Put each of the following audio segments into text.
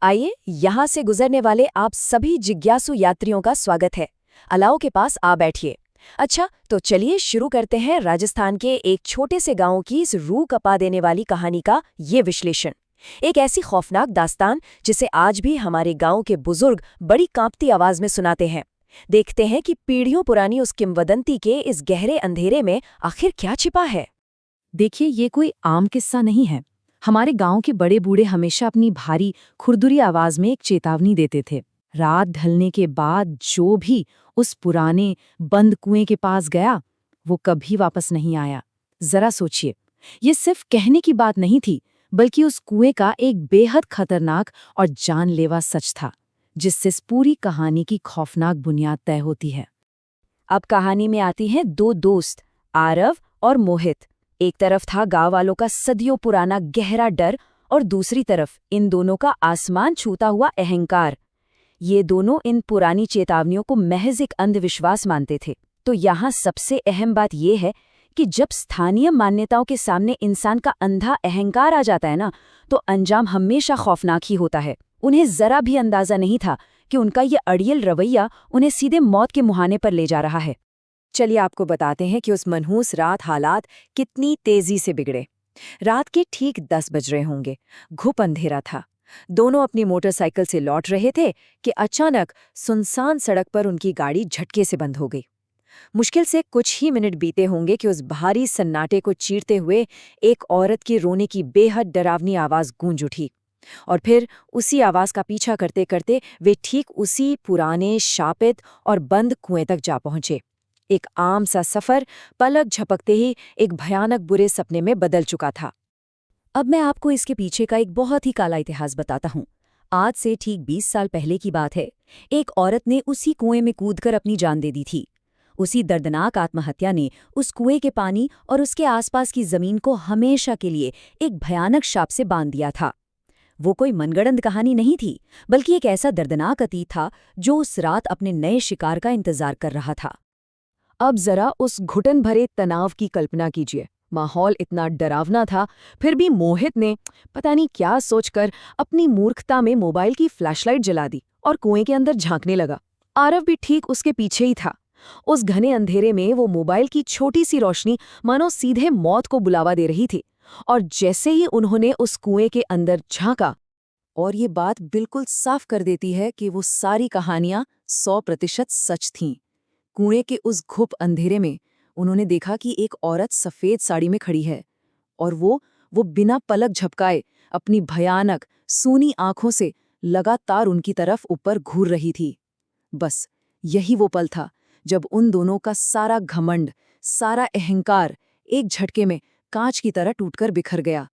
आइए, यहाँ से गुजरने वाले आप सभी जिज्ञासु यात्रियों का स्वागत है। अलाव के पास आ बैठिए। अच्छा, तो चलिए शुरू करते हैं राजस्थान के एक छोटे से गांव की इस रूह कपा देने वाली कहानी का ये विश्लेषण। एक ऐसी खौफनाक दास्तान जिसे आज भी हमारे गांव के बुजुर्ग बड़ी कांपती आवाज में सुनाते हैं। देखते हैं कि पीढ़ियों पुरानी उस किंवदंती के इस गहरे अंधेरे में आखिर क्या छिपा है। देखिए, ये कोई आम किस्सा नहीं है। हमारे गांव के बड़े बूढ़े हमेशा अपनी भारी खुरदुरी आवाज में एक चेतावनी देते थे। रात ढलने के बाद जो भी उस पुराने बंद कुएं के पास गया, वो कभी वापस नहीं आया। जरा सोचिए, ये सिर्फ कहने की बात नहीं थी, बल्कि उस कुएं का एक बेहद खतरनाक और जानलेवा सच था, जिससे इस पूरी कहानी की खौफनाक बुनियाद तय होती है। अब कहानी में आती हैं दो दोस्त, आरव और मोहित। एक तरफ था गांव वालों का सदियों पुराना गहरा डर और दूसरी तरफ इन दोनों का आसमान छूता हुआ अहंकार। ये दोनों इन पुरानी चेतावनियों को महज एक अंधविश्वास मानते थे। तो यहाँ सबसे अहम बात यह है कि जब स्थानीय मान्यताओं के सामने इंसान का अंधा अहंकार आ जाता है ना, तो अंजाम हमेशा खौफनाक ही होता है। उन्हें जरा भी अंदाजा नहीं था कि उनका ये अड़ियल रवैया उन्हें सीधे मौत के मुहाने पर ले जा रहा है। चलिए आपको बताते हैं कि उस मनहूस रात हालात कितनी तेजी से बिगड़े। रात के ठीक 10 बज रहे होंगे। घुप अंधेरा था। दोनों अपनी मोटरसाइकिल से लौट रहे थे कि अचानक सुनसान सड़क पर उनकी गाड़ी झटके से बंद हो गई। मुश्किल से कुछ ही मिनट बीते होंगे कि उस भारी सन्नाटे को चीरते हुए एक औरत की रोने की बेहद डरावनी आवाज गूंज उठी। और फिर उसी आवाज का पीछा करते करते वे ठीक उसी पुराने शापित और बंद कुएं तक जा पहुंचे। एक आम सा सफर पलक झपकते ही एक भयानक बुरे सपने में बदल चुका था। अब मैं आपको इसके पीछे का एक बहुत ही काला इतिहास बताता हूँ। आज से ठीक 20 साल पहले की बात है। एक औरत ने उसी कुएं में कूदकर अपनी जान दे दी थी। उसी दर्दनाक आत्महत्या ने उस कुएं के पानी और उसके आसपास की जमीन को हमेशा के लिए एक भयानक शाप से बांध दिया था। वो कोई मनगढ़ंत कहानी नहीं थी, बल्कि एक ऐसा दर्दनाक अतीत था जो उस रात अपने नए शिकार का इंतजार कर रहा था। अब जरा उस घुटन भरे तनाव की कल्पना कीजिए। माहौल इतना डरावना था, फिर भी मोहित ने पता नहीं क्या सोचकर अपनी मूर्खता में मोबाइल की फ्लैशलाइट जला दी और कुएं के अंदर झांकने लगा। आरव भी ठीक उसके पीछे ही था। उस घने अंधेरे में वो मोबाइल की छोटी सी रोशनी मानो सीधे मौत को बुलावा दे रही थी। और जैसे ही उन्होंने उस कुएं के अंदर झांका, और ये बात बिल्कुल साफ कर देती है कि वो सारी कहानियां 100% सच थीं। कुएं के उस घुप अंधेरे में उन्होंने देखा कि एक औरत सफेद साड़ी में खड़ी है और वो बिना पलक झपकाए अपनी भयानक सूनी आंखों से लगातार उनकी तरफ ऊपर घूर रही थी। बस यही वो पल था जब उन दोनों का सारा घमंड, सारा अहंकार एक झटके में कांच की तरह टूटकर बिखर गया।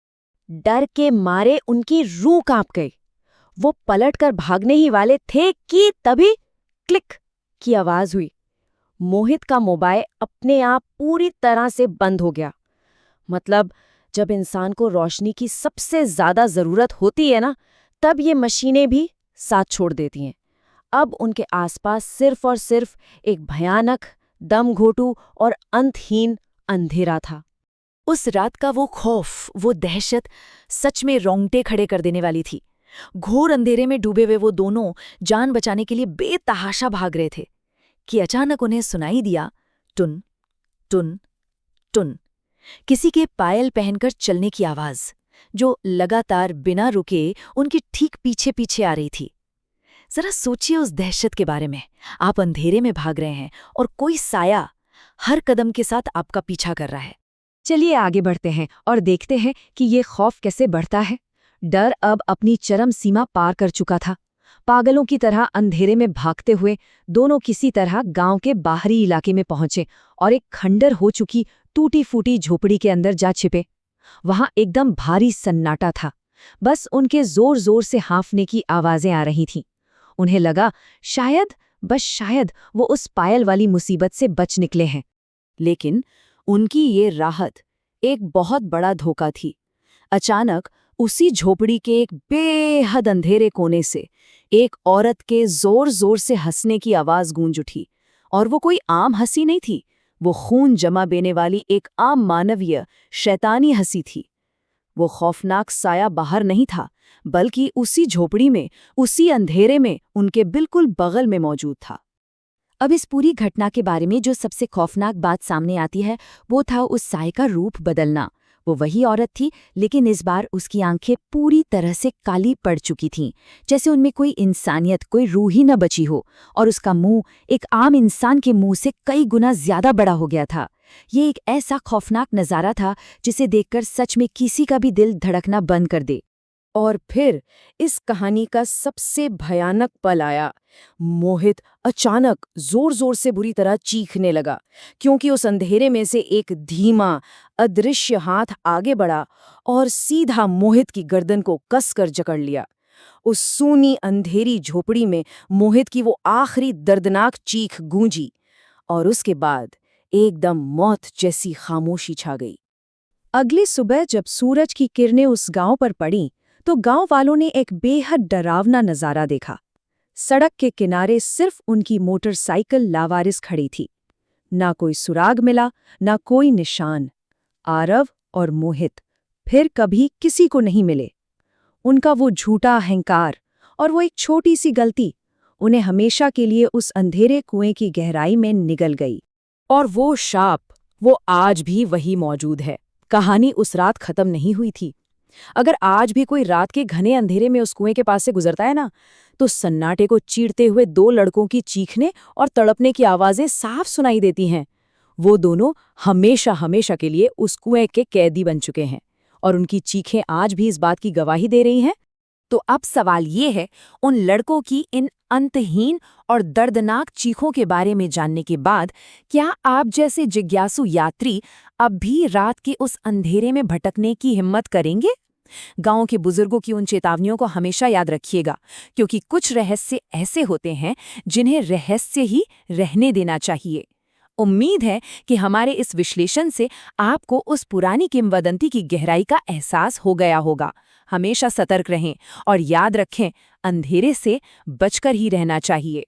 डर के मारे उनकी रूह कांप गई। वो पलटकर भागने ही वाले थे कि तभी क्लिक की आवाज हुई। मोहित का मोबाइल अपने आप पूरी तरह से बंद हो गया। मतलब, जब इंसान को रोशनी की सबसे ज्यादा जरूरत होती है ना, तब ये मशीनें भी साथ छोड़ देती हैं। अब उनके आसपास सिर्फ और सिर्फ एक भयानक, दम घोटू और अंतहीन अंधेरा था। उस रात का वो खौफ, वो दहशत सच में रोंगटे खड़े कर देने वाली थी। घोर अंधेरे में डूबे हुए वो दोनों जान बचाने के लिए बेतहाशा भाग रहे थे कि अचानक उन्हें सुनाई दिया टुन टुन टुन, किसी के पायल पहनकर चलने की आवाज, जो लगातार बिना रुके उनके ठीक पीछे पीछे आ रही थी। जरा सोचिए उस दहशत के बारे में। आप अंधेरे में भाग रहे हैं और कोई साया हर कदम के साथ आपका पीछा कर रहा है। चलिए आगे बढ़ते हैं और देखते हैं कि ये खौफ कैसे बढ़ता है। डर अब अपनी चरम सीमा पार कर चुका था। पागलों की तरह अंधेरे में भागते हुए दोनों किसी तरह गांव के बाहरी इलाके में पहुंचे और एक खंडर हो चुकी टूटी फूटी झोपड़ी के अंदर जा छिपे। वहां एकदम भारी सन्नाटा था। बस उनके जोर जोर से हांफने की आवाजें आ रही थीं। उन्हें लगा शायद, बस शायद वो उस पायल वाली मुसीबत से बच निकले हैं। लेकिन उनकी ये राहत एक बहुत बड़ा धोखा थी। अचानक उसी झोपड़ी के एक बेहद अंधेरे कोने से एक औरत के जोर जोर से हंसने की आवाज गूंज उठी। और वो कोई आम हंसी नहीं थी, वो खून जमा देने वाली एक आम मानवीय शैतानी हंसी थी। वो खौफनाक साया बाहर नहीं था, बल्कि उसी झोपड़ी में, उसी अंधेरे में, उनके बिल्कुल बगल में मौजूद था। अब इस पूरी घटना के बारे में जो सबसे खौफनाक बात सामने आती है वो था उस साय का रूप बदलना। वो वही औरत थी, लेकिन इस बार उसकी आंखें पूरी तरह से काली पड़ चुकी थीं, जैसे उनमें कोई इंसानियत, कोई रूह ही न बची हो, और उसका मुंह एक आम इंसान के मुंह से कई गुना ज्यादा बड़ा हो गया था। ये एक ऐसा खौफनाक नज़ारा था जिसे देखकर सच में किसी का भी दिल धड़कना बंद कर दे। और फिर इस कहानी का सबसे भयानक पल आया। मोहित अचानक जोर जोर से बुरी तरह चीखने लगा, क्योंकि उस अंधेरे में से एक धीमा, अदृश्य हाथ आगे बढ़ा और सीधा मोहित की गर्दन को कसकर जकड़ लिया। उस सूनी अंधेरी झोपड़ी में मोहित की वो आखिरी दर्दनाक चीख गूंजी, और उसके बाद एकदम मौत जैसी खामोशी छा गई। अगली सुबह जब सूरज की किरणें उस गांव पर पड़ीं, तो गांव वालों ने एक बेहद डरावना नजारा देखा। सड़क के किनारे सिर्फ उनकी मोटरसाइकिल लावारिस खड़ी थी। ना कोई सुराग मिला, ना कोई निशान। आरव और मोहित फिर कभी किसी को नहीं मिले। उनका वो झूठा अहंकार और वो एक छोटी सी गलती उन्हें हमेशा के लिए उस अंधेरे कुएं की गहराई में निगल गई। और वो शाप, वो आज भी वही मौजूद है। कहानी उस रात खत्म नहीं हुई थी। अगर आज भी कोई रात के घने अंधेरे में उस कुएं के पास से गुजरता है ना, तो सन्नाटे को चीरते हुए दो लड़कों की चीखने और तड़पने की आवाजें साफ सुनाई देती हैं। वो दोनों हमेशा हमेशा के लिए उस कुएं के कैदी बन चुके हैं, और उनकी चीखें आज भी इस बात की गवाही दे रही हैं। तो अब सवाल ये है, उन लड़कों की इन अंतहीन और दर्दनाक चीखों के बारे में जानने के बाद क्या आप जैसे जिज्ञासु यात्री अब भी रात के उस अंधेरे में भटकने की हिम्मत करेंगे? गांव के बुजुर्गों की उन चेतावनियों को हमेशा याद रखिएगा, क्योंकि कुछ रहस्य ऐसे होते हैं जिन्हें रहस्य ही रहने देना चाहिए। उम्मीद है कि हमारे इस विश्लेषण से आपको उस पुरानी किंवदंती की गहराई का एहसास हो गया होगा। हमेशा सतर्क रहें और याद रखें, अंधेरे से बचकर ही रहना चाहिए।